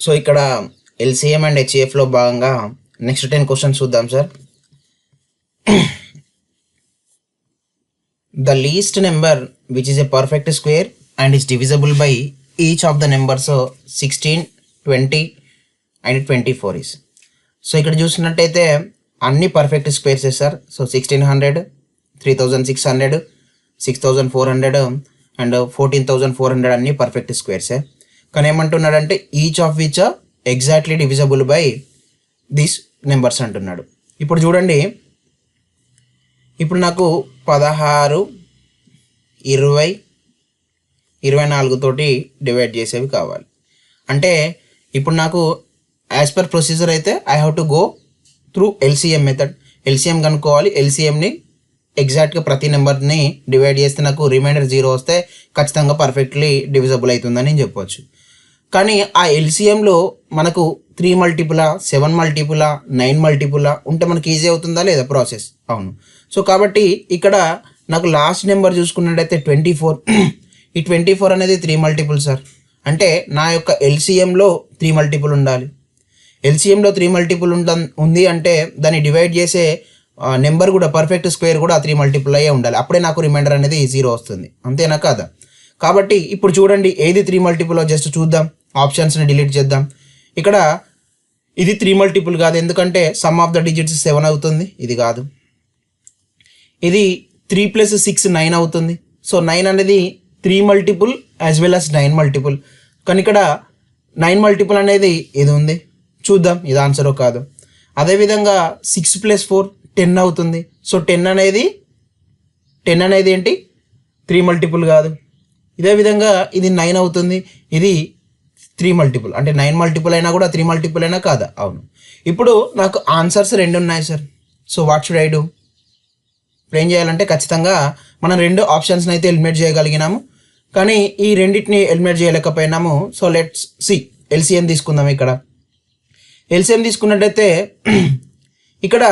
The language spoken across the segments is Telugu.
సో ఇక్కడ ఎల్సిఎం అండ్ హెచ్ఈఎఫ్లో భాగంగా నెక్స్ట్ 10 క్వశ్చన్స్ చూద్దాం sir. The least number which is a perfect square and is divisible by each of the numbers 16, 20 and 24 is. So ఇక్కడ చూసినట్టయితే అన్ని perfect squares sir. So 1600, 3600, 6400 and 14400 అన్ని పర్ఫెక్ట్ స్క్వేర్సే. కానీ ఏమంటున్నాడంటే each of which exactly divisible by these numbers అంటున్నాడు. ఇప్పుడు చూడండి, ఇప్పుడు నాకు 16, 20, 24 తోటి డివైడ్ చేసేవి కావాలి. అంటే ఇప్పుడు నాకు యాజ్ పర్ ప్రొసీజర్ అయితే I have to go through LCM method. LCM కనుక్కోవాలి. ఎల్సిఎంని ఎగ్జాక్ట్గా ప్రతి నెంబర్ని డివైడ్ చేస్తే నాకు రిమైండర్ 0 వస్తే ఖచ్చితంగా పర్ఫెక్ట్లీ డివిజబుల్ అవుతుందని చెప్పవచ్చు. కానీ ఆ ఎల్సిఎంలో మనకు 3 మల్టిపులా, 7 మల్టిపులా, 9 మల్టిపులా ఉంటే మనకి ఈజీ అవుతుందా లేదా ప్రాసెస్? అవును. సో కాబట్టి ఇక్కడ నాకు లాస్ట్ నెంబర్ చూసుకున్నట్టయితే 24. ఈ 24 అనేది 3 మల్టిపుల్ సార్. అంటే నా యొక్క ఎల్సిఎంలో 3 మల్టిపుల్ ఉండాలి. ఎల్సిఎంలో 3 మల్టిపుల్ ఉంది అంటే దాన్ని డివైడ్ చేసే నెంబర్ కూడా పర్ఫెక్ట్ స్క్వేర్ కూడా 3 మల్టిపుల్ అయ్యే ఉండాలి. అప్పుడే నాకు రిమైండర్ అనేది 0 వస్తుంది. అంతేనా కాదా? కాబట్టి ఇప్పుడు చూడండి, ఏది 3 మల్టిపుల్లో జస్ట్ చూద్దాం. ఆప్షన్స్ని డిలీట్ చేద్దాం. ఇక్కడ ఇది 3 మల్టిపుల్ కాదు, ఎందుకంటే సమ్ ఆఫ్ ద డిజిట్స్ 7 అవుతుంది. ఇది కాదు. ఇది 3 + 6 9 అవుతుంది. సో 9 అనేది 3 multiple as well as 9 multiple. కానీ ఇక్కడ 9 మల్టిపుల్ అనేది ఇది ఉంది. చూద్దాం ఇది ఆన్సరో కాదు. అదేవిధంగా 6 + 4 10 అవుతుంది. సో 10 అనేది ఏంటి? 3 మల్టిపుల్ కాదు. ఇదే విధంగా ఇది 9 అవుతుంది. ఇది 3 మల్టిపుల్. అంటే 9 మల్టిపుల్ అయినా కూడా 3 మల్టిపుల్ అయినా కాదా? అవును. ఇప్పుడు నాకు ఆన్సర్స్ 2 ఉన్నాయి sir. So what should I do? ఇప్పుడు ఏం చేయాలంటే ఖచ్చితంగా మనం 2 ఆప్షన్స్ని అయితే ఎలిమినేట్ చేయగలిగినాము, కానీ ఈ రెండింటిని ఎలిమినేట్ చేయలేకపోయినాము. సో లెట్స్ సి, ఎల్సిఎం తీసుకుందాం. ఇక్కడ ఎల్సిఎం తీసుకున్నట్టయితే ఇక్కడ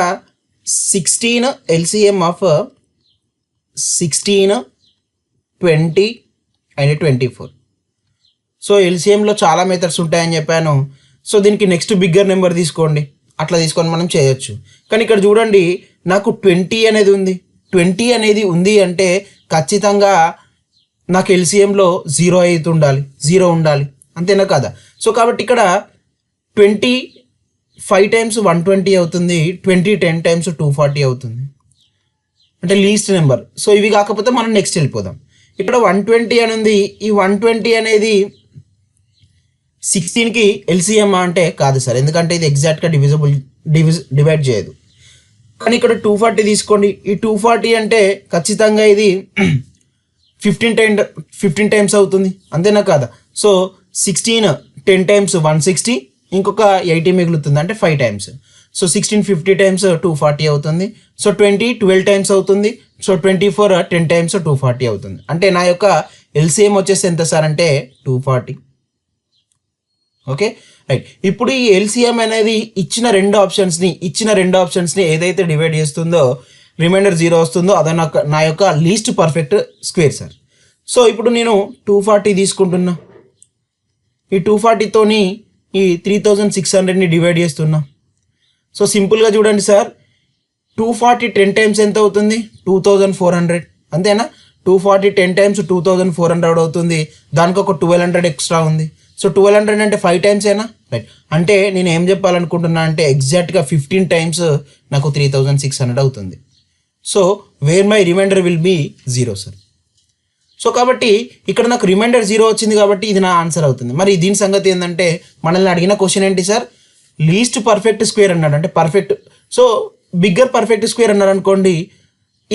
16 ఎల్సిఎం ఆఫ్ 16, 20 అండ్ 24. సో ఎల్సిఎంలో చాలా మెథడ్స్ ఉంటాయని చెప్పాను. సో దీనికి నెక్స్ట్ బిగ్గర్ నెంబర్ తీసుకోండి, అట్లా తీసుకొని మనం చేయొచ్చు. కానీ ఇక్కడ చూడండి, నాకు 20 అనేది ఉంది. 20 అనేది ఉంది అంటే ఖచ్చితంగా నాకు ఎల్సిఎంలో 0 అయితే ఉండాలి, 0 ఉండాలి. అంతేనా కదా? సో కాబట్టి ఇక్కడ 20 5 టైమ్స్ 120 అవుతుంది, 20 10 టైమ్స్ 240 అవుతుంది. అంటే లీస్ట్ నెంబర్. సో ఇవి కాకపోతే మనం నెక్స్ట్ వెళ్ళిపోదాం. ఇక్కడ 120 అని ఉంది. ఈ 120 అనేది 16కి ఎల్సిఎం అంటే కాదు సార్, ఎందుకంటే ఇది ఎగ్జాక్ట్గా డివైడ్ చేయదు. కానీ ఇక్కడ 240 తీసుకోండి. ఈ 240 అంటే ఖచ్చితంగా ఇది 15 టైమ్స్ అవుతుంది. అంతేనా కాదా? సో 16 10 టైమ్స్ 160, ఇంకొక 80 మిగులుతుంది, అంటే 5 టైమ్స్. సో 16 50 టైమ్స్ 240 అవుతుంది. సో 20 12 టైమ్స్ అవుతుంది. సో 24 10 టైమ్స్ 240 అవుతుంది. అంటే నా యొక్క ఎల్సిఎం వచ్చేసి ఎంత సార్ అంటే 240. Okay right. ఇప్పుడు ఈ ఎల్సిఎం అనేది ఇచ్చిన రెండు ఆప్షన్స్ని ఏదైతే డివైడ్ చేస్తుందో రిమైండర్ 0 వస్తుందో అదే నా యొక్క least perfect square sir. So ఇప్పుడు నేను 240 తీసుకుంటున్నా. ఈ 240తోని ఈ 3600ని డివైడ్ చేస్తున్నా. సో సింపుల్గా చూడండి సార్, 240 10 టైమ్స్ ఎంత అవుతుంది? 2400. అంతేనా? 240 10 టైమ్స్ 2400 అవుతుంది. దానికి ఒక 1200 ఎక్స్ట్రా ఉంది. సో 1200 అంటే 5 టైమ్స్ అయినా రైట్. అంటే నేను ఏం చెప్పాలనుకుంటున్నా అంటే ఎగ్జాక్ట్గా 15 టైమ్స్ నాకు 3600 అవుతుంది. So where my remainder will be 0 sir. So కాబట్టి ఇక్కడ నాకు రిమైండర్ 0 వచ్చింది కాబట్టి ఇది నా ఆన్సర్ అవుతుంది. మరి దీని సంగతి ఏంటంటే మనల్ని అడిగిన క్వశ్చన్ ఏంటి సార్? లీస్ట్ పర్ఫెక్ట్ స్క్వేర్ అన్నాడు, అంటే perfect. So bigger perfect square అన్నాడు అనుకోండి,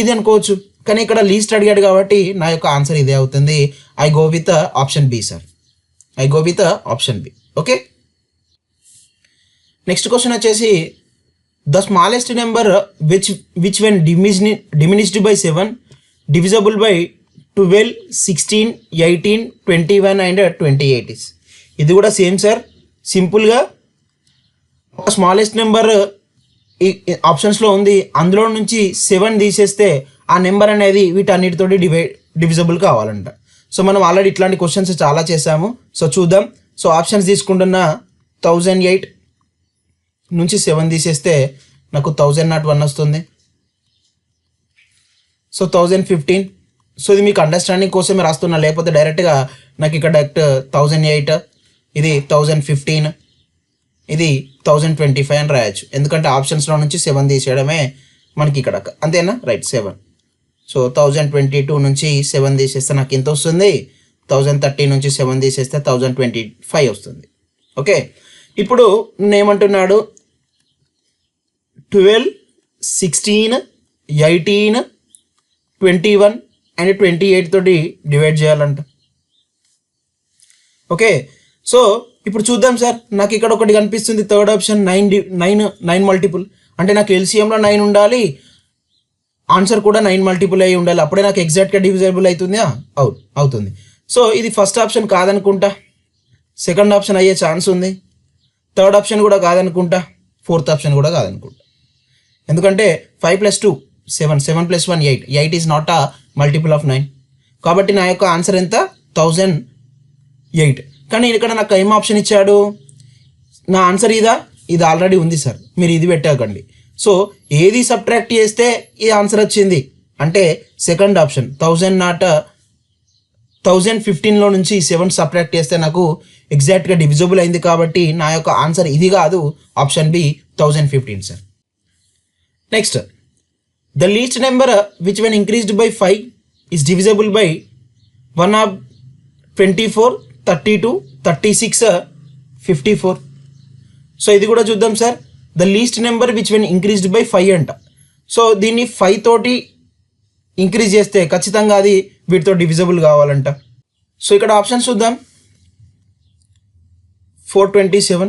ఇది అనుకోవచ్చు. కానీ ఇక్కడ లీస్ట్ అడిగాడు కాబట్టి నా యొక్క ఆన్సర్ ఇదే అవుతుంది. I go with option B sir. I go with option B. Okay. Next question వచ్చేసి the smallest number which when diminished by 7 divisible by 12, 16, 18, 21 and 28 is. ఇది కూడా సేమ్ సార్. సింపుల్గా ఒక స్మాలెస్ట్ నెంబర్ ఈ ఆప్షన్స్లో ఉంది, అందులో నుంచి 7 తీసేస్తే ఆ నెంబర్ అనేది వీటన్నిటితోటి డివిజబుల్ కావాలంట. సో మనం ఆల్రెడీ ఇట్లాంటి క్వశ్చన్స్ చాలా చేసాము. సో చూద్దాం. సో ఆప్షన్స్ తీసుకుంటున్నా. 1008 నుంచి 7 తీసేస్తే నాకు 1001 వస్తుంది. సో 1015. సో ఇది మీకు అండర్స్టాండింగ్ కోసమే రాస్తున్నా, లేకపోతే డైరెక్ట్గా నాకు ఇక్కడ డైరెక్ట్ 1008, ఇది 1015, ఇది 1025 అని రాయొచ్చు. ఎందుకంటే ఆప్షన్స్లో నుంచి 7 తీసేయడమే మనకి ఇక్కడ, అంతేనా? రైట్, 7. సో 1022 నుంచి 7 తీసేస్తే నాకు ఎంత వస్తుంది? 1030 నుంచి 7 తీసేస్తే 1025 వస్తుంది. ఓకే, ఇప్పుడు నేనేమంటున్నాడు, 12, 16, 18, 21 అండ్ 28 తోటి డివైడ్ చేయాలంట. ఓకే, సో ఇప్పుడు చూద్దాం సార్. నాకు ఇక్కడ ఒకటి కనిపిస్తుంది, థర్డ్ ఆప్షన్ 9 మల్టిపుల్. అంటే నాకు ఎల్సిఎంలో 9 ఉండాలి, ఆన్సర్ కూడా 9 మల్టిపుల్ అయ్యి ఉండాలి, అప్పుడే నాకు ఎగ్జాక్ట్గా డివిజబుల్ అవుతుందా? అవుతుంది. సో ఇది ఫస్ట్ ఆప్షన్ కాదనుకుంటా, సెకండ్ ఆప్షన్ అయ్యే ఛాన్స్ ఉంది, థర్డ్ ఆప్షన్ కూడా కాదనుకుంటా, ఫోర్త్ ఆప్షన్ కూడా కాదనుకుంటా. ఎందుకంటే 5 + 2 7, 7 + 1 8, 8 is not a multiple of 9. కాబట్టి నా యొక్క ఆన్సర్ ఎంత? 1008. కానీ ఇక్కడ నాకు ఏం ఆప్షన్ ఇచ్చాడు? నా ఆన్సర్ ఇది ఆల్రెడీ ఉంది సార్, మీరు ఇది పెట్టకండి. సో ఏది సబ్ట్రాక్ట్ చేస్తే ఈ ఆన్సర్ వచ్చింది అంటే సెకండ్ ఆప్షన్ 1015లో నుంచి 7 సబ్ట్రాక్ట్ చేస్తే నాకు ఎగ్జాక్ట్గా డివిజబుల్ అయింది. కాబట్టి నా యొక్క ఆన్సర్ ఇది కాదు, option B 1015 sir. Next, the least number which when increased by 5 is divisible by 1 of 24, 32, 36, 54. So ఇది కూడా చూద్దాం sir. The least number which when increased by 5 అంట. సో దీన్ని 5 తోటి ఇంక్రీజ్ చేస్తే ఖచ్చితంగా అది వీటితో డివిజబుల్ కావాలంట. సో ఇక్కడ ఆప్షన్స్ చూద్దాం. 427,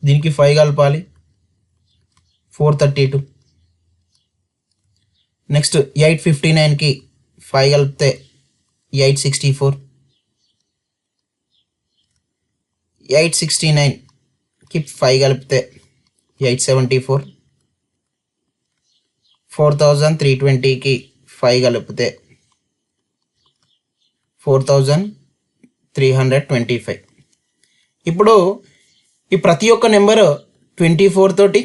దీనికి 5 కలపాలి, 432. నెక్స్ట్ 859కి 5 కలిపితే 864, 869కి 5 కలిపితే 874, 4320కి 5 కలిపితే 4325. ఇప్పుడు ఈ ప్రతి ఒక్క నెంబరు 24 తోటి,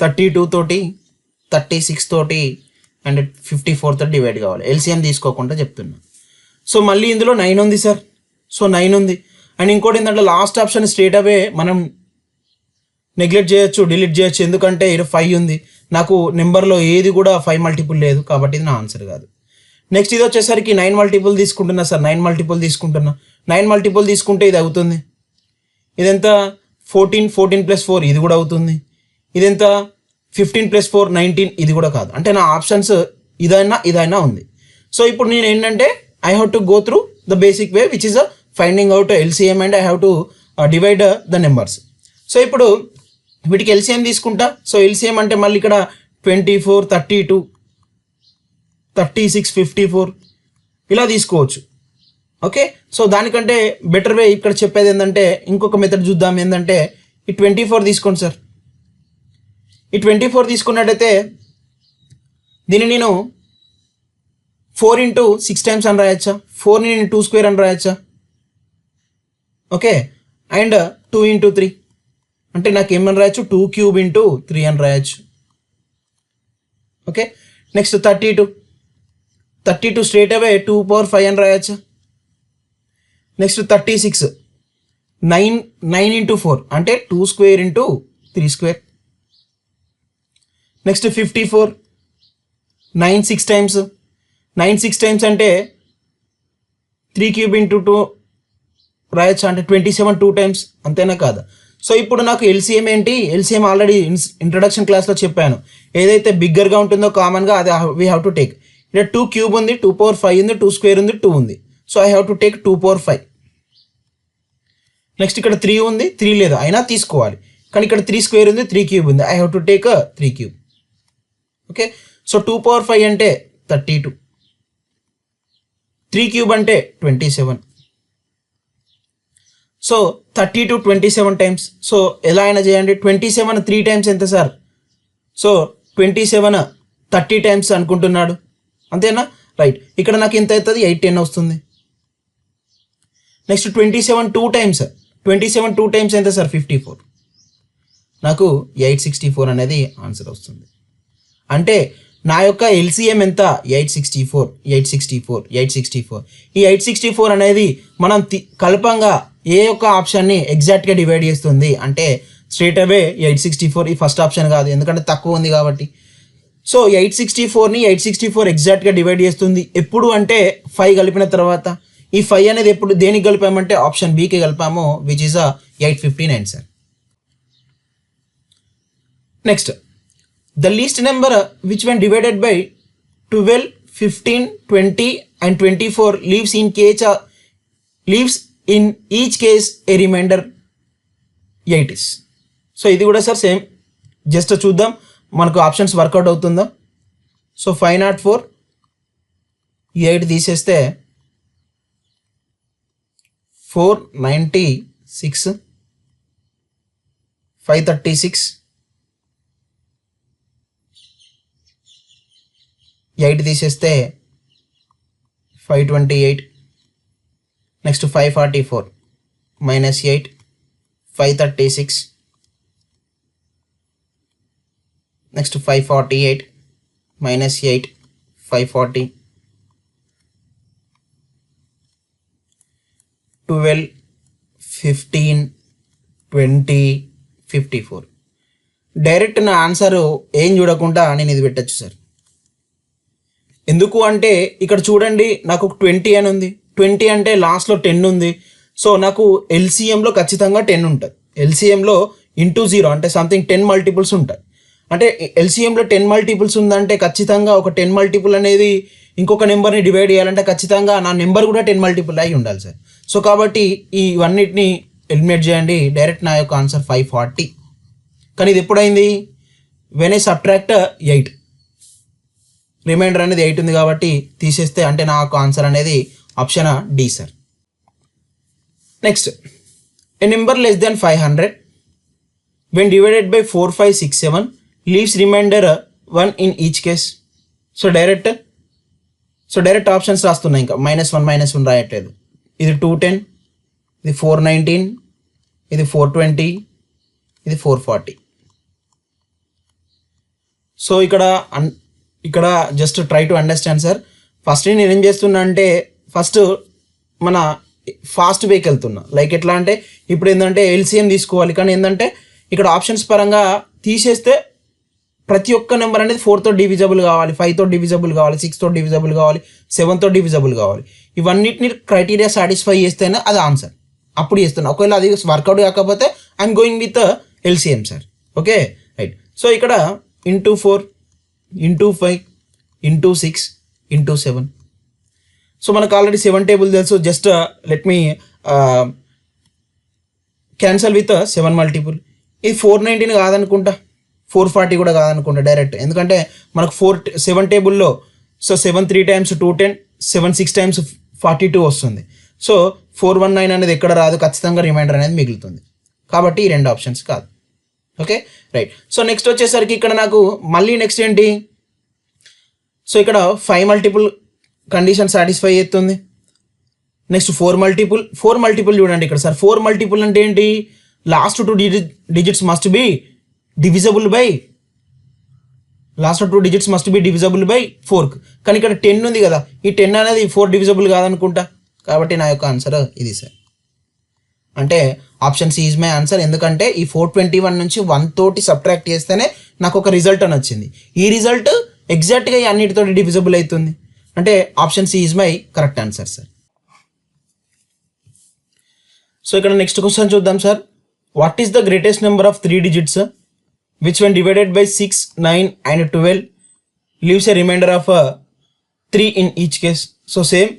32 తోటి, 36 తోటి అండ్ 54 తోటి డివైడ్ కావాలి. ఎల్సిఎం తీసుకోకుండా చెప్తున్నా. సో మళ్ళీ ఇందులో 9 ఉంది సార్. సో 9 ఉంది. అండ్ ఇంకోటి ఏంటంటే లాస్ట్ ఆప్షన్ స్ట్రేట్ అవే మనం నెగ్లెక్ట్ చేయొచ్చు, డిలీట్ చేయొచ్చు. ఎందుకంటే ఇది 5 ఉంది, నాకు నెంబర్లో ఏది కూడా 5 మల్టిపుల్ లేదు, కాబట్టి ఇది నా ఆన్సర్ కాదు. నెక్స్ట్ ఇది వచ్చేసరికి 9 మల్టిపుల్ తీసుకుంటున్నా సార్. 9 మల్టిపుల్ తీసుకుంటున్నా. 9 మల్టిపుల్ తీసుకుంటే ఇది అవుతుంది. ఇదెంత? 14, 14 + 4 ఇది కూడా అవుతుంది. ఇదెంత? 15 + 4 19, ఇది కూడా కాదు. అంటే నా ఆప్షన్స్ ఇదైనా ఉంది. సో ఇప్పుడు నేను ఏంటంటే I have to go through the basic way which is finding out LCM and I have to divide the numbers. So ఇప్పుడు వీటికి ఎల్సిఎం తీసుకుంటా. సో ఎల్సిఎం అంటే మళ్ళీ ఇక్కడ 24, 32, 36, 54 ఇలా తీసుకోవచ్చు. ఓకే, సో దానికంటే బెటర్ వే ఇక్కడ చెప్పేది ఏంటంటే ఇంకొక మెథడ్ చూద్దాం. ఏంటంటే ఈ 24 తీసుకోండి సార్. ఈ 24 తీసుకున్నట్టయితే దీన్ని నేను 4 × 6 టైమ్స్ అని రాయొచ్చా? 4ని నేను 2 స్క్వేర్ అని రాయొచ్చా? ఓకే, అండ్ 2 × 3 అంటే నాకు ఏమని రాయొచ్చు? 2³ × 3 అని రాయొచ్చు. ఓకే, నెక్స్ట్ 32 స్ట్రేట్ అవే 2⁵ అని రాయొచ్చా? నెక్స్ట్ 36 9 × 4 అంటే 2² × 3². Next 54 9 6 times. 9 6 టైమ్స్ అంటే 3³ × 2 రాయొచ్చా? అంటే 27 2 టైమ్స్. అంతేనా కాదా? సో ఇప్పుడు నాకు ఎల్సిఎం ఏంటి? ఎల్సిఎం ఆల్రెడీ ఇంట్రడక్షన్ క్లాస్లో చెప్పాను. ఏదైతే బిగ్గర్గా ఉంటుందో కామన్గా అది వీ హ్యావ్ టు టేక్. ఇక్కడ 2³ ఉంది, 2⁵ ఉంది, 2² ఉంది, 2 ఉంది. So I have to take 2⁵. Next ఇక్కడ 3 ఉంది, 3 లేదు అయినా తీసుకోవాలి. కానీ ఇక్కడ 3² ఉంది, 3³ ఉంది, I have to take 3³. Okay, so 2⁵ అంటే 32, 3³ అంటే 27. So 32 27 times. సో ఎలా అయినా చేయండి. 27 3 టైమ్స్ ఎంత సార్? సో 27 30 టైమ్స్ అనుకుంటున్నాడు, అంతేనా? రైట్, ఇక్కడ నాకు ఎంత అవుతుంది? 8 10 వస్తుంది. Next 27 two times, 27 two times ఎంత సార్ 54. నాకు 864 అనేది ఆన్సర్ వస్తుంది. అంటే నా యొక్క ఎల్సిఎం ఎంత 864. ఈ 864 అనేది మనం కల్పంగా ఏ యొక్క ఆప్షన్ని ఎగ్జాక్ట్గా డివైడ్ చేస్తుంది అంటే స్ట్రేట్ అవే 864. ఈ ఫస్ట్ ఆప్షన్ కాదు, ఎందుకంటే తక్కువ ఉంది కాబట్టి. సో 864ని 864 ఎగ్జాక్ట్గా డివైడ్ చేస్తుంది ఎప్పుడు అంటే 5 కలిపిన తర్వాత. ఈ 5 అనేది ఎప్పుడు దేనికి కలిపామంటే ఆప్షన్ బికి కలిపాము, which is 859 sir. Next the least number which when divided by 12, 15, 20 and 24 leaves in each case a remainder 8 is. So ఇది కూడా సార్ సేమ్, జస్ట్ చూద్దాం మనకు ఆప్షన్స్ వర్కౌట్ అవుతుందా. సో 504 8 తీసేస్తే 496, 536, 8 తీసేస్తే 528, నెక్స్ట్ 544 -8, 536, నెక్స్ట్ 548 -8, 540, 12, 15, 20, 54. డైరెక్ట్ నా ఆన్సర్ ఏం చూడకుండా నేను ఇది పెట్టచ్చు సార్. ఎందుకు అంటే ఇక్కడ చూడండి నాకు 20 అని ఉంది, 20 అంటే లాస్ట్లో 10 ఉంది. సో నాకు ఎల్సిఎంలో ఖచ్చితంగా 10 ఉంటుంది. ఎల్సిఎంలో ఇంటూ 0 అంటే సంథింగ్ 10 మల్టిపుల్స్ ఉంటాయి. అంటే ఎల్సిఎంలో 10 మల్టిపుల్స్ ఉందంటే ఖచ్చితంగా ఒక 10 మల్టిపుల్ అనేది ఇంకొక నెంబర్ని డివైడ్ చేయాలంటే ఖచ్చితంగా నా నెంబర్ కూడా 10 మల్టిపుల్ అయి ఉండాలి సార్. సో కాబట్టి ఇవన్నిటిని ఎలిమినేట్ చేయండి. డైరెక్ట్ నా యొక్క ఆన్సర్ 540. కానీ ఇది ఎప్పుడైంది వెన్ ఐ సబ్ట్రాక్ట్ 8, రిమైండర్ అనేది 8 ఉంది కాబట్టి తీసేస్తే అంటే నాకు ఆన్సర్ అనేది option D sir. Next a number less than 500 when divided by 4, 5, 6, 7 leaves remainder 1 in each case. So direct options రాస్తున్నాయి, ఇంకా -1 రాయట్లేదు. ఇది 210, ఇది 419, ఇది 420, ఇది 440. సో ఇక్కడ just try to understand sir. First నేను ఏం చేస్తున్నా అంటే ఫస్ట్ మన ఫాస్ట్ వేకి వెళ్తున్నా. లైక్ ఎట్లా అంటే ఇప్పుడు ఏంటంటే ఎల్సిఎం తీసుకోవాలి, కానీ ఏంటంటే ఇక్కడ ఆప్షన్స్ పరంగా తీసేస్తే ప్రతి ఒక్క నెంబర్ అనేది 4తో డివిజబుల్ కావాలి, 5తో డివిజబుల్ కావాలి, 6తో డివిజబుల్ కావాలి, 7తో డివిజబుల్ కావాలి. ఇవన్నిటిని క్రైటీరియా సాటిస్ఫై చేస్తేనే అది ఆన్సర్. అప్పుడు చేస్తున్నా. ఒకవేళ అది వర్కౌట్ కాకపోతే I'm going with LCM sir. Okay right. So ఇక్కడ into 4, into 5, into 6, into 7. So మనకు ఆల్రెడీ 7 టేబుల్ తెలుసు. Just let me cancel with 7 multiple. ఇది 419 కాదనుకుంటా, 440 కూడా కాదనుకుంటా డైరెక్ట్. ఎందుకంటే మనకు 7 టేబుల్లో సో 7 3 times 210, 7 6 times 42 వస్తుంది. సో 419 అనేది ఎక్కడ రాదు, ఖచ్చితంగా రిమైండర్ అనేది మిగులుతుంది. కాబట్టి ఈ 2 ఆప్షన్స్ కాదు. Okay right. సో నెక్స్ట్ వచ్చేసరికి ఇక్కడ నాకు మళ్ళీ నెక్స్ట్ ఏంటి, సో ఇక్కడ 5 మల్టిపుల్ కండిషన్ సాటిస్ఫై చేస్తుంది. నెక్స్ట్ 4 మల్టిపుల్ చూడండి ఇక్కడ సార్. 4 మల్టిపుల్ అంటే ఏంటి, last 2 digits must be divisible by 4. కానీ ఇక్కడ 10 ఉంది కదా, ఈ 10 అనేది 4 డివిజబుల్ కాదనుకుంటా. కాబట్టి నా యొక్క ఆన్సర్ ఇది సార్. అంటే option C is my answer. ఎందుకంటే ఈ 421 నుంచి 1 తోటి సబ్ట్రాక్ట్ చేస్తేనే నాకు ఒక రిజల్ట్ అని వచ్చింది. ఈ రిజల్ట్ ఎగ్జాక్ట్గా అన్నిటితో డివిజబుల్ అవుతుంది. అంటే option C is my correct answer sir. So ఇక్కడ నెక్స్ట్ క్వశ్చన్ చూద్దాం sir. What is the greatest number of 3 digits which when divided by 6, 9 and 12 leaves a remainder of 3 in each case. So same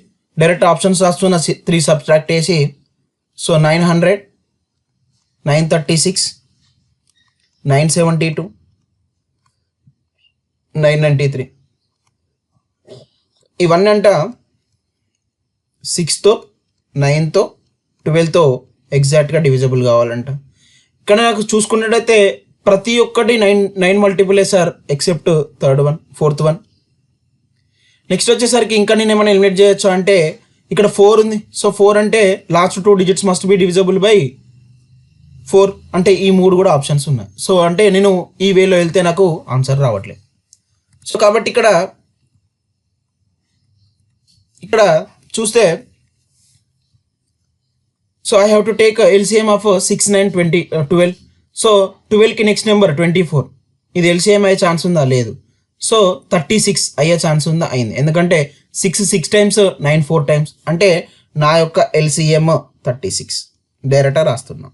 direct options రాస్తున్న 3 సబ్ట్రాక్ట్ చేసి సో 900, 936, 972, 993. ఇవన్నీ అంట 6తో, 9తో, 12తో ఎగ్జాక్ట్గా డివిజబుల్ కావాలంట. ఇక్కడ నాకు చూసుకున్నట్టయితే ప్రతి ఒక్కటి 9 మల్టిపులే sir, except 3rd one, 4th one. Next వచ్చేసరికి ఇంకా నేను ఏమైనా ఎలిమినేట్ చేయొచ్చు అంటే ఇక్కడ 4 ఉంది. సో 4 అంటే last 2 digits must be divisible by 4, అంటే ఈ 3 కూడా ఆప్షన్స్ ఉన్నాయి. సో అంటే నేను ఈ వేలో వెళ్తే నాకు ఆన్సర్ రావట్లేదు. సో కాబట్టి ఇక్కడ చూస్తే so I have to take LCM of 6, 9, 20, 12. So 12కి నెక్స్ట్ నెంబర్ 24. ఇది ఎల్సిఎం అయ్యే ఛాన్స్ ఉందా? లేదు. సో 36 అయ్యే ఛాన్స్ ఉందా? అయింది. ఎందుకంటే 6 టైమ్స్, 9 4 టైమ్స్, అంటే నా యొక్క ఎల్సిఎం 36. డైరెక్ట్గా రాస్తున్నా.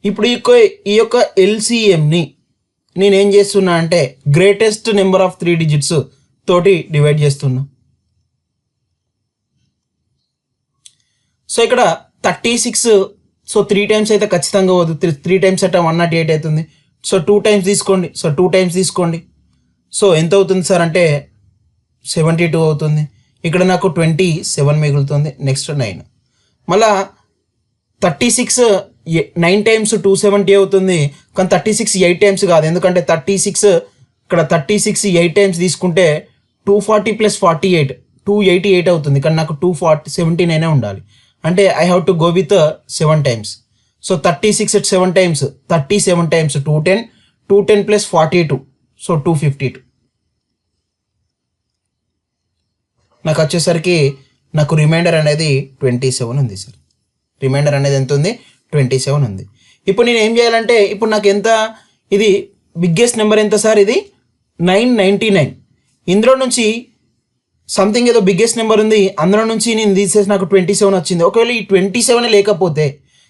ఇప్పుడు ఈ యొక్క ఎల్సిఎంని నేనేం చేస్తున్నా అంటే గ్రేటెస్ట్ నెంబర్ ఆఫ్ 3 డిజిట్స్ తోటి డివైడ్ చేస్తున్నా. సో ఇక్కడ 36, సో 3 టైమ్స్ అయితే ఖచ్చితంగా పోదు. 3 టైమ్స్ అంటే 108 అవుతుంది. సో 2 టైమ్స్ తీసుకోండి. సో 2 టైమ్స్ తీసుకోండి. సో ఎంత అవుతుంది సార్ అంటే 72 అవుతుంది. ఇక్కడ నాకు 27 మిగులుతుంది. నెక్స్ట్ 9. మళ్ళా 36 9 టైమ్స్ 270 అవుతుంది. కానీ 36 8 టైమ్స్ కాదు. ఎందుకంటే 36 ఇక్కడ 36 8 టైమ్స్ తీసుకుంటే 240 + 48 288 అవుతుంది. కానీ నాకు 279 ఉండాలి. అంటే I have to go with 7 times. So 36 at 7 times 37 times 210 + 42, so 252. నాకు వచ్చేసరికి నాకు రిమైండర్ అనేది 27 ఉంది సార్. రిమైండర్ అనేది ఎంత ఉంది? 27 ఉంది. ఇప్పుడు నేను ఏం చేయాలంటే ఇప్పుడు నాకు ఎంత, ఇది బిగ్గెస్ట్ నెంబర్ ఎంత సార్? ఇది 999. ఇందులో నుంచి సంథింగ్ ఏదో బిగ్గెస్ట్ నెంబర్ ఉంది, అందులో నుంచి నేను తీసేసి నాకు 27 వచ్చింది. ఒకవేళ ఈ 27 లేకపోతే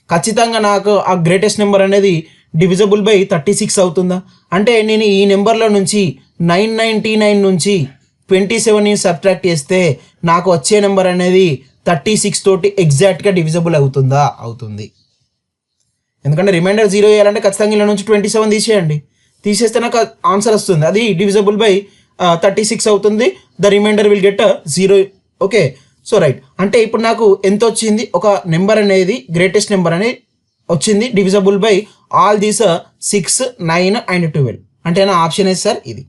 ఖచ్చితంగా నాకు ఆ గ్రేటెస్ట్ నెంబర్ అనేది డివిజబుల్ బై 36 అవుతుందా? అంటే నేను ఈ నెంబర్లో నుంచి 999 నుంచి 27ని సబ్ట్రాక్ట్ చేస్తే నాకు వచ్చే నెంబర్ అనేది 36 తోటి ఎగ్జాక్ట్గా డివిజబుల్ అవుతుందా? అవుతుంది. ఎందుకంటే రిమైండర్ 0 వేయాలంటే ఖచ్చితంగా ఇలా నుంచి 27 తీసేయండి. తీసేస్తే నాకు ఆన్సర్ వస్తుంది. అది డివిజబుల్ బై 36 అవుతుంది. The remainder will get 0. Okay, so right. అంటే ఇప్పుడు నాకు ఎంత వచ్చింది? ఒక నెంబర్ అనేది గ్రేటెస్ట్ నెంబర్ అనేది వచ్చింది divisible by all these 6, 9 and 12. అంటే నా ఆప్షన్ ఏది సార్? ఇది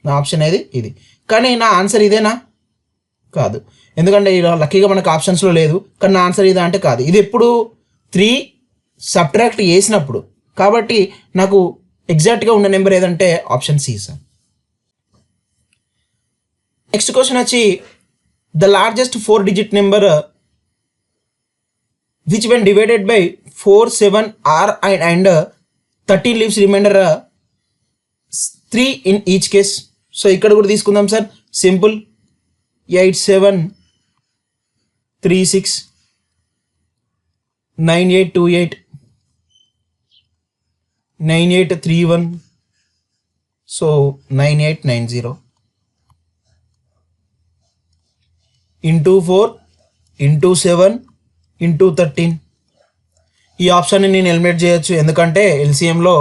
నా ఆప్షన్ ఏది? ఇది. కానీ నా ఆన్సర్ ఇదేనా? కాదు. ఎందుకంటే ఇలా లక్కీగా మనకు ఆప్షన్స్లో లేదు. కానీ నా ఆన్సర్ ఇదా అంటే కాదు. ఇది ఎప్పుడు 3 సబ్ట్రాక్ట్ చేసినప్పుడు. కాబట్టి నాకు ఎగ్జాక్ట్గా ఉన్న నెంబర్ ఏదంటే option C sir. Next question వచ్చి the largest 4 digit number which when divided by 4, 7 or and 13 leaves remainder 3 in each case. So ఇక్కడ కూడా తీసుకుందాం sir. Simple 8, 7, 3, 6, 9, 8, 2, 8, 9, 8, 3, 1. So 9, 8, 9, 0 into 4 into 7 into 13. ఈ ఆప్షన్ని నేను ఎలిమినేట్ చేయొచ్చు. ఎందుకంటే ఎల్సిఎంలో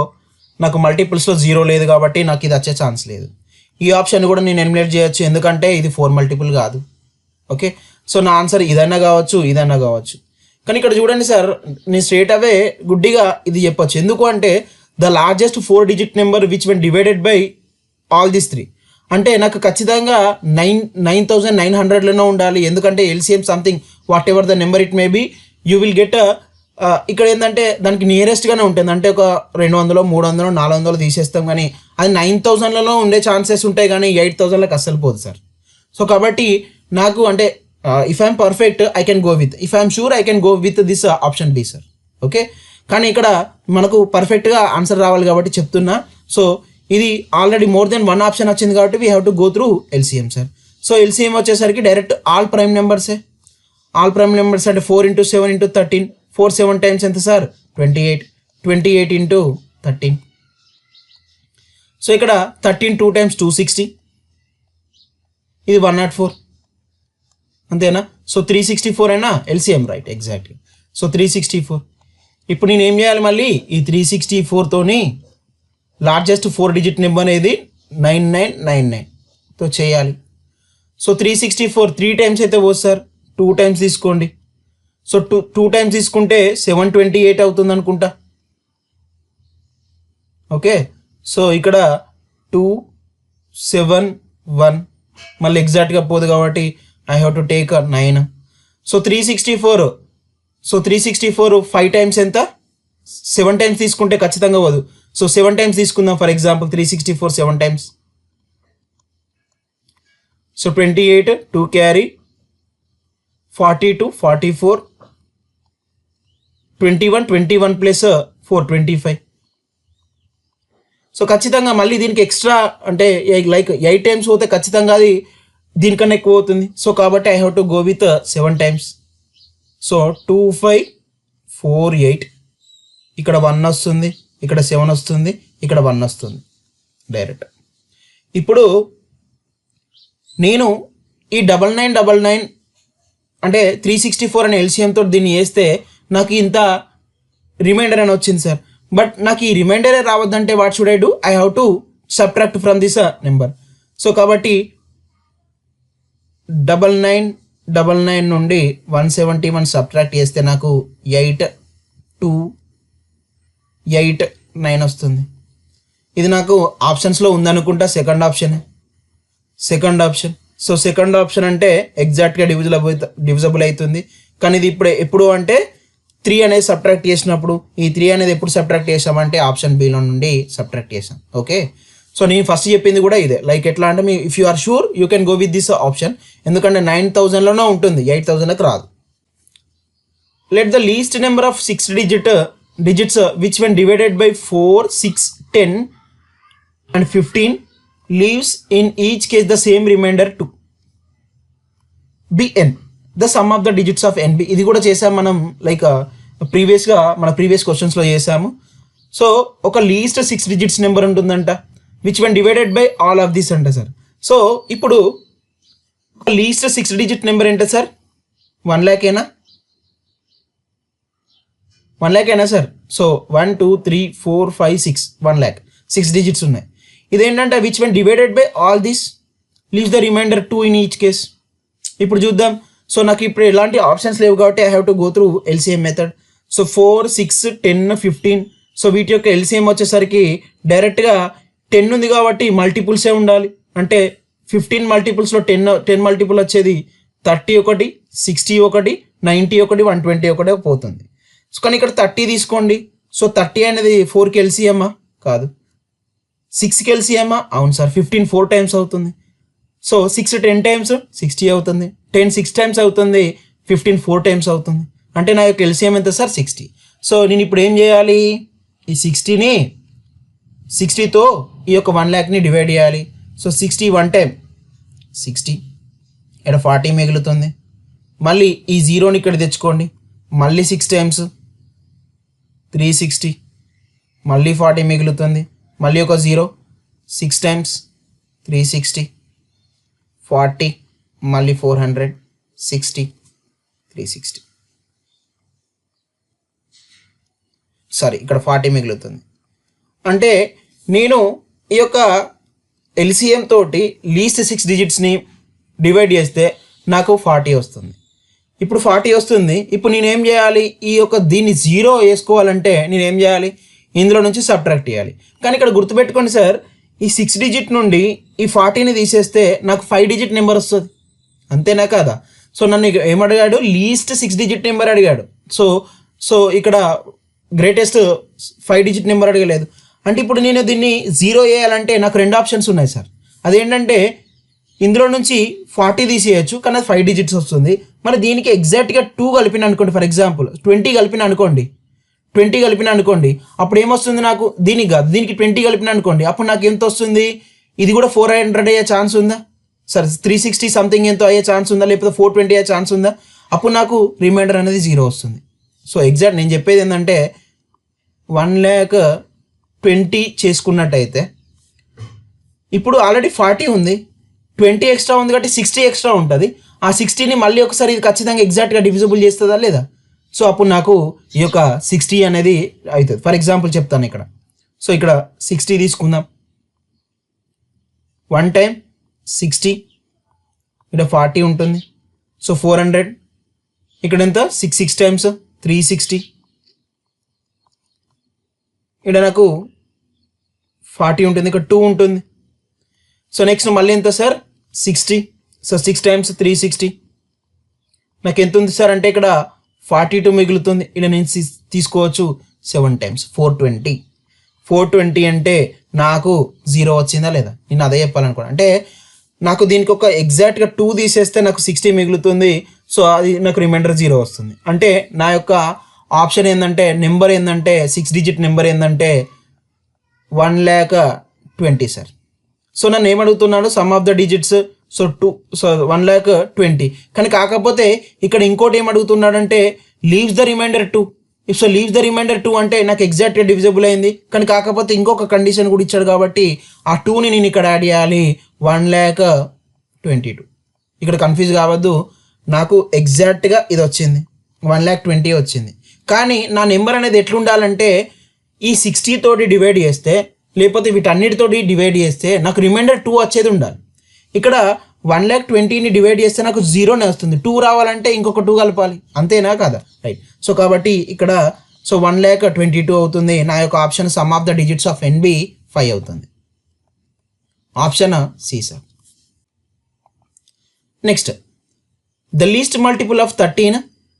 నాకు మల్టిపుల్స్లో 0 లేదు కాబట్టి నాకు ఇది వచ్చే ఛాన్స్ లేదు. ఈ ఆప్షన్ కూడా నేను ఎలిమినేట్ చేయొచ్చు. ఎందుకంటే ఇది 4 మల్టిపుల్ కాదు. ఓకే, సో నా ఆన్సర్ ఇదన్నా కావచ్చు, ఇదన్నా కావచ్చు. కానీ ఇక్కడ చూడండి సార్, నేను స్ట్రేట్ అవే గుడ్డిగా ఇది చెప్పొచ్చు. ఎందుకు అంటే the largest 4 digit number which when divided by all this 3. అంటే నాకు ఖచ్చితంగా 9,900లోనే ఉండాలి. ఎందుకంటే LCM something whatever the number it may be you will get. ఇక్కడ ఏంటంటే దానికి నియరెస్ట్గానే ఉంటుంది. అంటే ఒక 200, 300, 400 తీసేస్తాం. కానీ అది 9,000లలో ఉండే ఛాన్సెస్ ఉంటాయి. కానీ 8,000లకు అస్సలు పోదు సార్. సో కాబట్టి నాకు అంటే if I'm perfect I can go with, if I'm sure I can go with this option B sir. Okay, కానీ ఇక్కడ మనకు పర్ఫెక్ట్గా ఆన్సర్ రావాలి కాబట్టి చెప్తున్నా. సో ఇది ఆల్రెడీ మోర్ దెన్ 1 ఆప్షన్ వచ్చింది కాబట్టి we have to go through LCM sir. So LCM వచ్చేసరికి డైరెక్ట్ ఆల్ ప్రైమ్ నెంబర్సే. ఆల్ ప్రైమ్ నెంబర్స్ అంటే 4 × 7 × 13. 4 7 టైమ్స్ ఎంత సార్? 28. 28 × 13. సో ఇక్కడ 13 2 టైమ్స్ 260. ఇది 104 అంతేనా? సో 364 అయినా ఎల్సిఎం రైట్ ఎగ్జాక్ట్లీ. సో 364. ఇప్పుడు నేను ఏం చేయాలి? మళ్ళీ ఈ 364తోని లార్జెస్ట్ 4 digit నెంబర్ అనేది 9999తో చేయాలి. సో 364 3 టైమ్స్ అయితే పోదు సార్. 2 టైమ్స్ తీసుకోండి. సో 2 టైమ్స్ తీసుకుంటే 728 అవుతుంది అనుకుంటా. ఓకే, సో ఇక్కడ 2 7 1 మళ్ళీ ఎగ్జాక్ట్గా పోదు కాబట్టి I have to take 9. So 364, so 364 5 times ఎంత, 7 టైమ్స్ తీసుకుంటే ఖచ్చితంగా పోదు. సో 7 టైమ్స్ తీసుకుందాం for example. 364 7 times. So 28 2 carry, 42 44, 21 plus 4 25. So ఖచ్చితంగా మళ్ళీ దీనికి ఎక్స్ట్రా అంటే లైక్ 8 టైమ్స్ పోతే ఖచ్చితంగా అది దీనికన్నా ఎక్కువ అవుతుంది. సో కాబట్టి I have to go with 7 times. So 2 5 4 8, ఇక్కడ 1 వస్తుంది, ఇక్కడ 7 వస్తుంది, ఇక్కడ 1 వస్తుంది డైరెక్ట్. ఇప్పుడు నేను ఈ 9999 అంటే 364 అనే ఎల్సిఎంతో దీన్ని వేస్తే నాకు ఇంత రిమైండర్ అని వచ్చింది సార్. బట్ నాకు ఈ రిమైండరే రావద్దంటే what should I do? I have to subtract from this number. So కాబట్టి 9999 నుండి 171 సబ్ట్రాక్ట్ చేస్తే నాకు 8289 వస్తుంది. ఇది నాకు ఆప్షన్స్లో ఉందనుకుంటా second option. So second option అంటే ఎగ్జాక్ట్గా డివిజబుల్ అవుతుంది. కానీ ఇది ఎప్పుడు అంటే 3 అనేది సబ్ట్రాక్ట్ చేసినప్పుడు. ఈ 3 అనేది ఎప్పుడు సబ్ట్రాక్ట్ చేసామంటే ఆప్షన్ బిలో నుండి సబ్ట్రాక్ట్ చేసాం. ఓకే, సో నేను ఫస్ట్ చెప్పింది కూడా ఇదే. లైక్ ఎట్లా అంటే మీ if you are sure you can go with this option. ఎందుకంటే 9000లోనే ఉంటుంది, 8000కి రాదు. Let the least number of 6 digits which when divided by 4, 6, 10 and 15 leaves in each case the same remainder to be n. The sum of the digits of n. ఇది కూడా చేసాము మనం లైక్ ప్రీవియస్గా మన ప్రీవియస్ క్వశ్చన్స్లో చేసాము. సో ఒక లీస్ట్ 6 digits నెంబర్ ఉంటుందంట which one divided by all of this అంట సార్. సో ఇప్పుడు ఒక లీస్ట్ 6 digit నెంబర్ ఏంట సార్? 1 lakh ఏనా? 1 lakh ఏనా సార్? సో 1 2 3 4 5 6 1 lakh 6 digits ఉన్నాయి. ఇదేంటంటే which one divided by all this leaves the remainder 2 in each case. ఇప్పుడు చూద్దాం. సో నాకు ఇప్పుడు ఎలాంటి ఆప్షన్స్ లేవు కాబట్టి I have to go through LCM method. So 4 6 10 15. సో వీటి యొక్క ఎల్సిఎం వచ్చేసరికి డైరెక్ట్గా 10 ఉంది కాబట్టి మల్టిపుల్సే ఉండాలి. అంటే 15 మల్టిపుల్స్లో 10 మల్టిపుల్ వచ్చేది 31, 61, 91, 121 పోతుంది. సో కానీ ఇక్కడ 30 తీసుకోండి. సో 30 అనేది 4కి ఎల్సిఎమ్మా? కాదు. 6కి ఎల్సిఎమ్మా? అవును సార్. 15 4 టైమ్స్ అవుతుంది. సో 6 10 టైమ్స్ 60 అవుతుంది. 10 6 టైమ్స్ అవుతుంది. 15 4 టైమ్స్ అవుతుంది. అంటే నా యొక్క ఎల్సిఎం ఎంత సార్? 60. సో నేను ఇప్పుడు ఏం చేయాలి? ఈ 60ని 60తో ఈ యొక్క 1 lakhని డివైడ్ చేయాలి. సో 60 1 టైం 60, ఇక్కడ 40 మిగులుతుంది. మళ్ళీ ఈ 0ని ఇక్కడ తెచ్చుకోండి. మళ్ళీ 6 టైమ్స్ 360, మళ్ళీ 40 మిగులుతుంది. మళ్ళీ ఒక 0 6 టైమ్స్ 360, 40, మళ్ళీ 400, 60, 360. సారీ, ఇక్కడ 40 మిగులుతుంది. అంటే నేను ఈ యొక్క ఎల్సిఎం తోటి లీస్ట్ 6 digitsని డివైడ్ చేస్తే నాకు 40 వస్తుంది. ఇప్పుడు 40 వస్తుంది. ఇప్పుడు నేనేం చేయాలి? ఈ యొక్క దీన్ని 0 వేసుకోవాలంటే నేనేం చేయాలి? ఇందులో నుంచి సబ్ట్రాక్ట్ చేయాలి. కానీ ఇక్కడ గుర్తుపెట్టుకోండి సార్, ఈ 6 digit నుండి ఈ 40ని తీసేస్తే నాకు 5 digit నెంబర్ వస్తుంది. అంతేనా కాదా? సో నన్ను ఏమడిగాడు? లీస్ట్ 6 digit నెంబర్ అడిగాడు. సో ఇక్కడ గ్రేటెస్ట్ 5 digit నెంబర్ అడగలేదు. అంటే ఇప్పుడు నేను దీన్ని 0 వేయాలంటే నాకు 2 ఆప్షన్స్ ఉన్నాయి సార్. అదేంటంటే ఇందులో నుంచి 40 తీసేయచ్చు, కానీ అది 5 digits వస్తుంది. మరి దీనికి ఎగ్జాక్ట్గా 2 కలిపిన అనుకోండి, ఫర్ ఎగ్జాంపుల్ 20 కలిపిన అనుకోండి, 20 కలిపిన అనుకోండి, అప్పుడు ఏమొస్తుంది నాకు? దీనికి కాదు, దీనికి 20 కలిపిన అనుకోండి, అప్పుడు నాకు ఎంత వస్తుంది? ఇది కూడా 400 అయ్యే ఛాన్స్ ఉందా సార్? 360 సంథింగ్ ఎంతో అయ్యే ఛాన్స్ ఉందా? లేకపోతే 420 అయ్యే ఛాన్స్ ఉందా? అప్పుడు నాకు రిమైండర్ అనేది 0 వస్తుంది. సో ఎగ్జాక్ట్ నేను చెప్పేది ఏంటంటే 1,20,000 చేసుకున్నట్టయితే ఇప్పుడు ఆల్రెడీ 40 ఉంది, 20 ఎక్స్ట్రా ఉంది కాబట్టి 60 ఎక్స్ట్రా ఉంటుంది. ఆ 60ని మళ్ళీ ఒకసారి ఇది ఖచ్చితంగా ఎగ్జాక్ట్గా డివిజిబుల్ చేస్తుందా లేదా? సో అప్పుడు నాకు ఈ యొక్క 60 అనేది అవుతుంది. ఫర్ ఎగ్జాంపుల్ చెప్తాను ఇక్కడ. సో ఇక్కడ 60 తీసుకుందాం. 1 టైం 60, ఇక్కడ 40 ఉంటుంది. సో 400, ఇక్కడ ఎంత? 6 టైమ్స్ 360, ఇక్కడ నాకు 40 ఉంటుంది, ఇక్కడ 2 ఉంటుంది. సో నెక్స్ట్ మళ్ళీ ఎంత సార్? 60. సో 6 టైమ్స్ 360, నాకు ఎంత ఉంది సార్ అంటే ఇక్కడ 42 మిగులుతుంది. ఇలా నేను తీసుకోవచ్చు 7 టైమ్స్ 420 అంటే నాకు 0 వచ్చిందా లేదా, నేను అదే చెప్పాలనుకున్నాను. అంటే నాకు దీనికి ఒక ఎగ్జాక్ట్గా 2 తీసేస్తే నాకు 60 మిగులుతుంది. సో అది నాకు రిమైండర్ 0 వస్తుంది. అంటే నా యొక్క ఆప్షన్ ఏంటంటే నెంబర్ ఏంటంటే 6 డిజిట్ నెంబర్ ఏంటంటే 1,20,000 సార్. సో నన్ను ఏమడుగుతున్నాడు sum of the digits, so 1,20,000 కానీ కాకపోతే ఇక్కడ ఇంకోటి ఏమడుగుతున్నాడంటే leaves the remainder 2. If so leaves the remainder 2 అంటే నాకు ఎగ్జాక్ట్గా డివిజిబుల్ అయింది. కానీ కాకపోతే ఇంకొక కండిషన్ కూడా ఇచ్చాడు కాబట్టి ఆ 2ని నేను ఇక్కడ యాడ్ చేయాలి 1,22,000. ఇక్కడ కన్ఫ్యూజ్ కావద్దు, నాకు ఎగ్జాక్ట్గా ఇది వచ్చింది 1,20,000 వచ్చింది. కానీ నా నెంబర్ అనేది ఎట్లుండాలంటే ఈ 60 తోటి డివైడ్ చేస్తే లేకపోతే వీటన్నిటితోటి డివైడ్ చేస్తే నాకు రిమైండర్ 2 వచ్చేది ఉండాలి. ఇక్కడ 1,20,000ని డివైడ్ చేస్తే నాకు 0నే వస్తుంది. 2 రావాలంటే ఇంకొక 2 కలపాలి, అంతేనా కదా, రైట్. సో కాబట్టి ఇక్కడ 1,22,000 అవుతుంది. నా యొక్క option sum of the digits of NB 5 అవుతుంది. Option C sir. Next, the least multiple of 13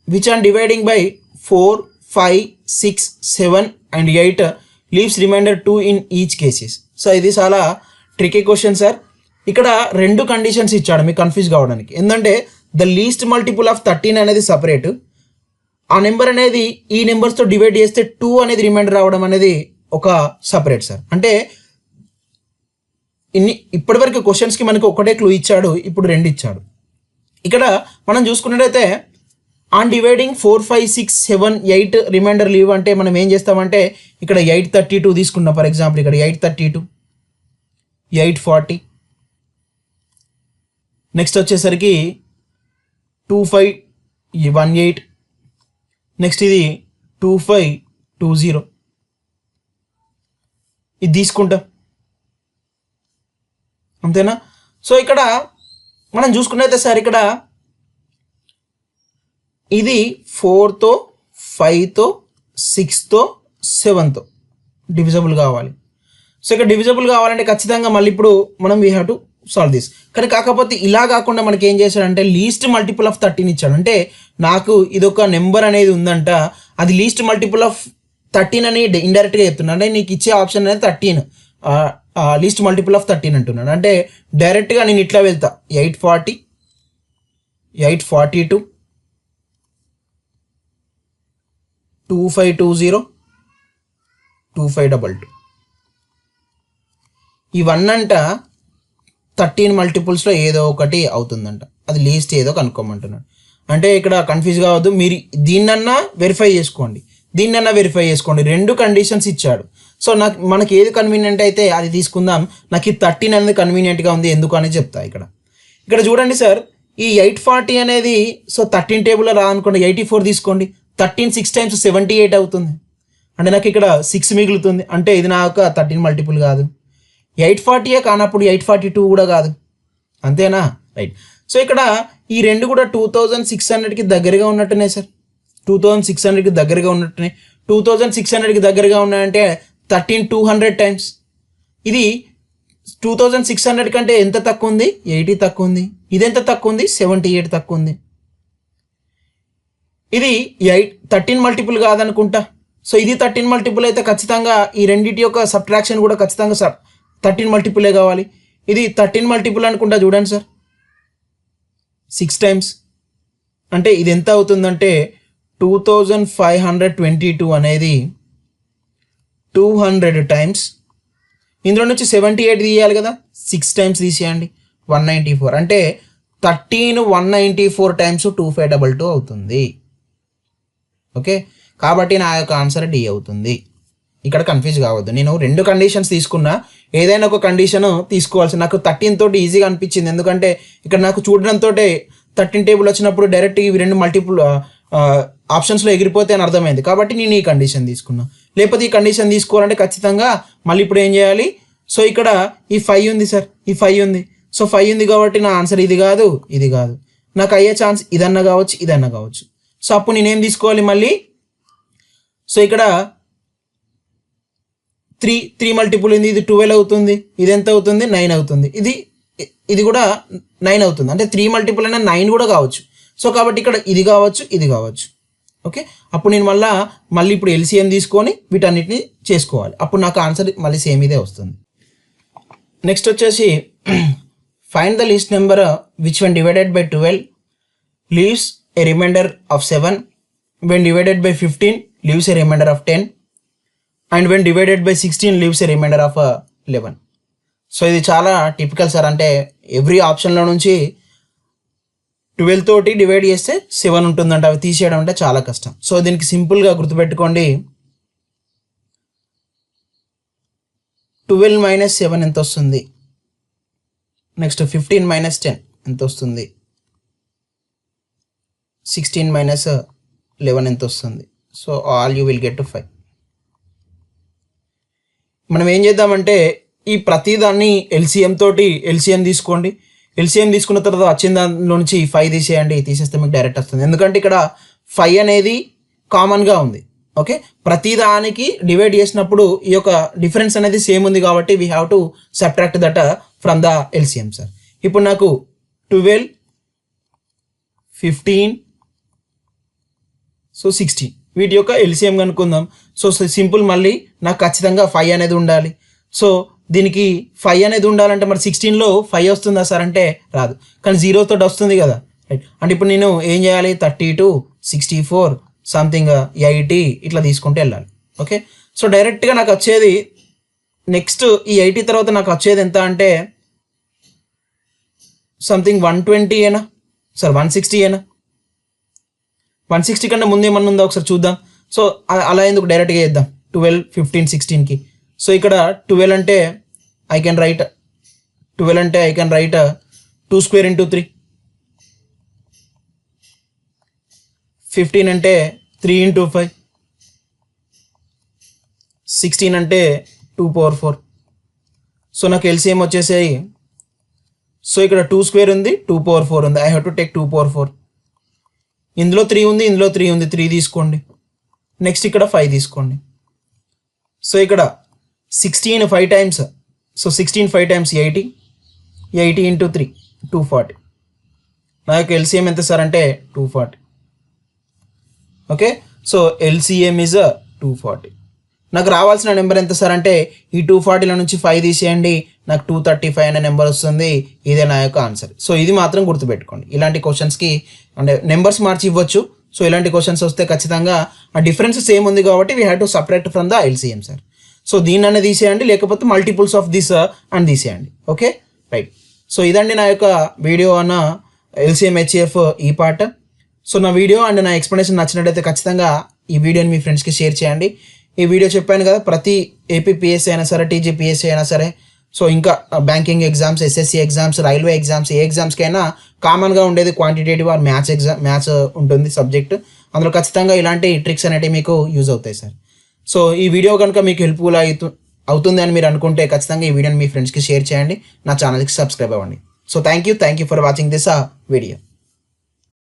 which on dividing by 4, 5, 6, 7 and 8 leaves remainder 2 in each cases. So ఇది చాలా ట్రికీ క్వశ్చన్ సార్. ఇక్కడ 2 కండిషన్స్ ఇచ్చాడు మీకు కన్ఫ్యూజ్ కావడానికి. ఏంటంటే ద లీస్ట్ మల్టిపుల్ ఆఫ్ 13 అనేది సపరేట్, ఆ నెంబర్ అనేది ఈ నెంబర్స్తో డివైడ్ చేస్తే 2 అనేది రిమైండర్ రావడం అనేది ఒక సపరేట్ సార్. అంటే ఇప్పటివరకు క్వశ్చన్స్కి మనకు ఒకటే క్లూ ఇచ్చాడు, ఇప్పుడు 2 ఇచ్చాడు. ఇక్కడ మనం చూసుకున్నట్టయితే ఆన్ డివైడింగ్ 4, 5, 6, 7, 8 రిమైండర్ లీవ్ అంటే మనం ఏం చేస్తామంటే ఇక్కడ 832 తీసుకున్నాం ఫర్ ఎగ్జాంపుల్. ఇక్కడ 832, 840, నెక్స్ట్ వచ్చేసరికి 2518, నెక్స్ట్ ఇది 2520 ఇది తీసుకుంటాం, అంతేనా. సో ఇక్కడ మనం చూసుకున్నైతే సార్ ఇక్కడ ఇది 4తో 5తో 6తో 7తో డివిజబుల్ కావాలి. సో ఇక్కడ డివిజబుల్ కావాలంటే ఖచ్చితంగా మళ్ళీ ఇప్పుడు మనం we have to solve this. కానీ కాకపోతే ఇలా కాకుండా మనకి ఏం చేశాడంటే లీస్ట్ మల్టిపుల్ ఆఫ్ 13 ఇచ్చాడు. అంటే నాకు ఇదొక నెంబర్ అనేది ఉందంట, అది లీస్ట్ మల్టిపుల్ ఆఫ్ 13 అని ఇండైరెక్ట్గా చెప్తున్నాడు. అంటే నీకు ఇచ్చే ఆప్షన్ అనేది 13 లీస్ట్ మల్టిపుల్ ఆఫ్ 13 అంటున్నాడు. అంటే డైరెక్ట్గా నేను ఇట్లా వెళ్తా 840, 842, 2520, 2522 ఇవన్నంట 13 మల్టిపుల్స్లో ఏదో ఒకటి అవుతుందంట. అది లీస్ట్ ఏదో కనుక్కోమంటున్నాడు. అంటే ఇక్కడ కన్ఫ్యూజ్ కావద్దు, మీరు దీన్నన్నా వెరిఫై చేసుకోండి, దీన్నన్నా వెరిఫై చేసుకోండి. 2 కండిషన్స్ ఇచ్చాడు. సో మనకి ఏది కన్వీనియంట్ అయితే అది తీసుకుందాం. నాకు ఈ 13 అనేది కన్వీనియంట్గా ఉంది, ఎందుకు అని చెప్తా. ఇక్కడ చూడండి సార్, ఈ 840 అనేది సో 13 టేబుల్లో రాదనుకోండి, 84 తీసుకోండి. 13 6 times 78 అవుతుంది. అంటే నాకు ఇక్కడ 6 మిగులుతుంది. అంటే ఇది నా యొక్క 13 మల్టిపుల్ కాదు. 840 కానప్పుడు 842 కూడా కాదు, అంతేనా, రైట్. సో ఇక్కడ ఈ 2 కూడా 2600కి దగ్గరగా ఉన్నట్టునే సార్. 2600కి దగ్గరగా ఉన్నట్టునే. 2600కి దగ్గరగా ఉన్నాయంటే 13 టైమ్స్. ఇది 2600 కంటే ఎంత తక్కువ ఉంది, 80 తక్కువ ఉంది. ఇది ఎంత తక్కువ ఉంది, 78 తక్కువ ఉంది. ఇది 13 మల్టిపుల్ కాదనుకుంటా. సో ఇది 13 మల్టిపుల్ అయితే ఖచ్చితంగా ఈ రెండింటి యొక్క సబ్ట్రాక్షన్ కూడా ఖచ్చితంగా 13 మల్టిపులే కావాలి. ఇది 13 మల్టిపుల్ అనుకుంటా, చూడండి సార్, 6 times. అంటే ఇది ఎంత అవుతుందంటే 2522 అనేది 200 times. ఇందులో నుంచి 78 తీయాలి కదా, 6 times తీసేయండి, 194. అంటే 19194 times 2522 అవుతుంది. ఓకే, కాబట్టి నా యొక్క ఆన్సర్ D అవుతుంది. ఇక్కడ కన్ఫ్యూజ్ కావద్దు. నేను 2 కండిషన్స్ తీసుకున్నా, ఏదైనా ఒక కండిషన్ తీసుకోవాల్సి. నాకు 13 తోటి ఈజీగా అనిపించింది, ఎందుకంటే ఇక్కడ నాకు చూడడంతో 13 టేబుల్ వచ్చినప్పుడు డైరెక్ట్ ఇవి 2 మల్టిపుల్ ఆప్షన్స్లో ఎగిరిపోతే అని అర్థమైంది. కాబట్టి నేను ఈ కండిషన్ తీసుకున్నా. లేకపోతే ఈ కండిషన్ తీసుకోవాలంటే ఖచ్చితంగా మళ్ళీ ఇప్పుడు ఏం చేయాలి. సో ఇక్కడ ఈ 5 ఉంది సార్, ఈ 5 ఉంది. సో 5 ఉంది కాబట్టి నా ఆన్సర్ ఇది కాదు, ఇది కాదు. నాకు అయ్యే ఛాన్స్ ఇదన్నా కావచ్చు, ఇదన్నా కావచ్చు. సో అప్పుడు నేనేం తీసుకోవాలి మళ్ళీ. సో ఇక్కడ 3 మల్టిపుల్ ఉంది, ఇది 12 అవుతుంది. ఇది ఎంత అవుతుంది, 9 అవుతుంది. ఇది కూడా 9 అవుతుంది. అంటే 3 మల్టిపుల్ అయినా 9 కూడా కావచ్చు. సో కాబట్టి ఇక్కడ ఇది కావచ్చు. ఓకే, అప్పుడు నేను మళ్ళీ ఇప్పుడు ఎల్సిఎం తీసుకొని వీటన్నిటిని చేసుకోవాలి. అప్పుడు నాకు ఆన్సర్ మళ్ళీ సేమ్ ఇదే వస్తుంది. నెక్స్ట్ వచ్చేసి find the least number which when divided by 12 leaves a remainder of 7, when divided by 15 leaves a remainder of 10, and when divided by 16 leaves a remainder of 11. So ఇది చాలా టిపికల్ సార్. అంటే ఎవ్రీ ఆప్షన్లో నుంచి 12 తోటి డివైడ్ చేస్తే 7 ఉంటుందంట. అవి తీసేయడం అంటే చాలా కష్టం. సో దీనికి సింపుల్గా గుర్తుపెట్టుకోండి, 12 - 7 ఎంత వస్తుంది, నెక్స్ట్ 15 - 10 ఎంత వస్తుంది, 16 - 11 ఎంత వస్తుంది. So all you will get 5. మనం ఏం చేద్దామంటే ఈ ప్రతిదాన్ని ఎల్సిఎం తీసుకోండి. ఎల్సిఎం తీసుకున్న తర్వాత వచ్చిన దానిలో నుంచి 5 తీసేయండి. తీసేస్తే మీకు డైరెక్ట్ వస్తుంది. ఎందుకంటే ఇక్కడ 5 అనేది కామన్గా ఉంది. ఓకే, ప్రతిదానికి డివైడ్ చేసినప్పుడు ఈ యొక్క డిఫరెన్స్ అనేది సేమ్ ఉంది కాబట్టి we have to subtract that from the LCM sir. ఇప్పుడు నాకు 12, 15, సో 16 వీటి యొక్క ఎల్సిఎం కనుక్కుందాం. సో సింపుల్, మళ్ళీ నాకు ఖచ్చితంగా 5 అనేది ఉండాలి. సో దీనికి 5 అనేది ఉండాలంటే మరి 16లో 5 వస్తుందా సార్ అంటే రాదు, కానీ 0 తోటి వస్తుంది కదా, రైట్. అంటే ఇప్పుడు నేను ఏం చేయాలి, 32, 64 సంథింగ్ 80 ఇట్లా తీసుకుంటూ వెళ్ళాలి. ఓకే, సో డైరెక్ట్గా నాకు వచ్చేది నెక్స్ట్ ఈ 80 తర్వాత నాకు వచ్చేది ఎంత అంటే సంథింగ్ 120 ఏనా సార్, 160 ఏనా, 160 కన్నా ముందు ఏమన్నా ఉందా ఒకసారి చూద్దాం. సో అలా ఎందుకు డైరెక్ట్గా చేద్దాం 12, 15, 16కి. సో ఇక్కడ 12 అంటే I can write 2 square into 3. 15 అంటే 3 into 5. 16 అంటే 2 power 4. సో నాకు ఎల్సిఎం వచ్చేసాయి. సో ఇక్కడ 2 square ఉంది, 2 power 4 ఉంది. I have to take 2 power 4. ఇందులో 3 ఉంది, ఇందులో 3 ఉంది. 3 తీసుకోండి. నెక్స్ట్ ఇక్కడ 5 తీసుకోండి. సో ఇక్కడ 16 5 times. So 16 5 times 80. 80 into 3 240. నా యొక్క ఎల్సిఎం ఎంత సార్ అంటే 240. Okay, so LCM is 240. నాకు రావాల్సిన నెంబర్ ఎంత సార్ అంటే ఈ 240లో నుంచి 5 తీసేయండి, నాకు 235 అనే నెంబర్ వస్తుంది. ఇదే నా యొక్క ఆన్సర్. సో ఇది మాత్రం గుర్తుపెట్టుకోండి. ఇలాంటి క్వశ్చన్స్కి అంటే నెంబర్స్ మార్చి ఇవ్వచ్చు. సో ఇలాంటి క్వశ్చన్స్ వస్తే ఖచ్చితంగా ఆ డిఫరెన్స్ సేమ్ ఉంది కాబట్టి we have to separate from the LCM sir. So దీన్ని తీసేయండి, లేకపోతే మల్టిపుల్స్ ఆఫ్ దిస్ అని తీసేయండి. Okay, right. సో ఇదండి నా యొక్క వీడియో అన్న ఎల్సిఎం హెచ్సిఎఫ్ ఈ పార్ట్. సో నా వీడియో అండ్ నా ఎక్స్ప్లెనేషన్ నచ్చినట్టయితే ఖచ్చితంగా ఈ వీడియోని మీ ఫ్రెండ్స్కి షేర్ చేయండి. ఈ వీడియో చెప్పాను కదా, ప్రతి ఏపీపీఎస్సీ అయినా సరే, టీజీపీఎస్సీ అయినా సరే, సో ఇంకా banking exams, SSC exams, railway exams, ఏ ఎగ్జామ్స్కైనా కామన్గా ఉండేది క్వాంటిటేటివ్ ఆర్ మ్యాథ్స్ ఉంటుంది సబ్జెక్ట్. అందులో ఖచ్చితంగా ఇలాంటి ట్రిక్స్ అనేవి మీకు యూజ్ అవుతాయి సార్. సో ఈ వీడియో కనుక మీకు హెల్ప్ఫుల్ అవుతుంది అని మీరు అనుకుంటే ఖచ్చితంగా ఈ వీడియోని మీ ఫ్రెండ్స్కి షేర్ చేయండి. నా ఛానల్కి సబ్స్క్రైబ్ అవ్వండి. So thank you for watching this video.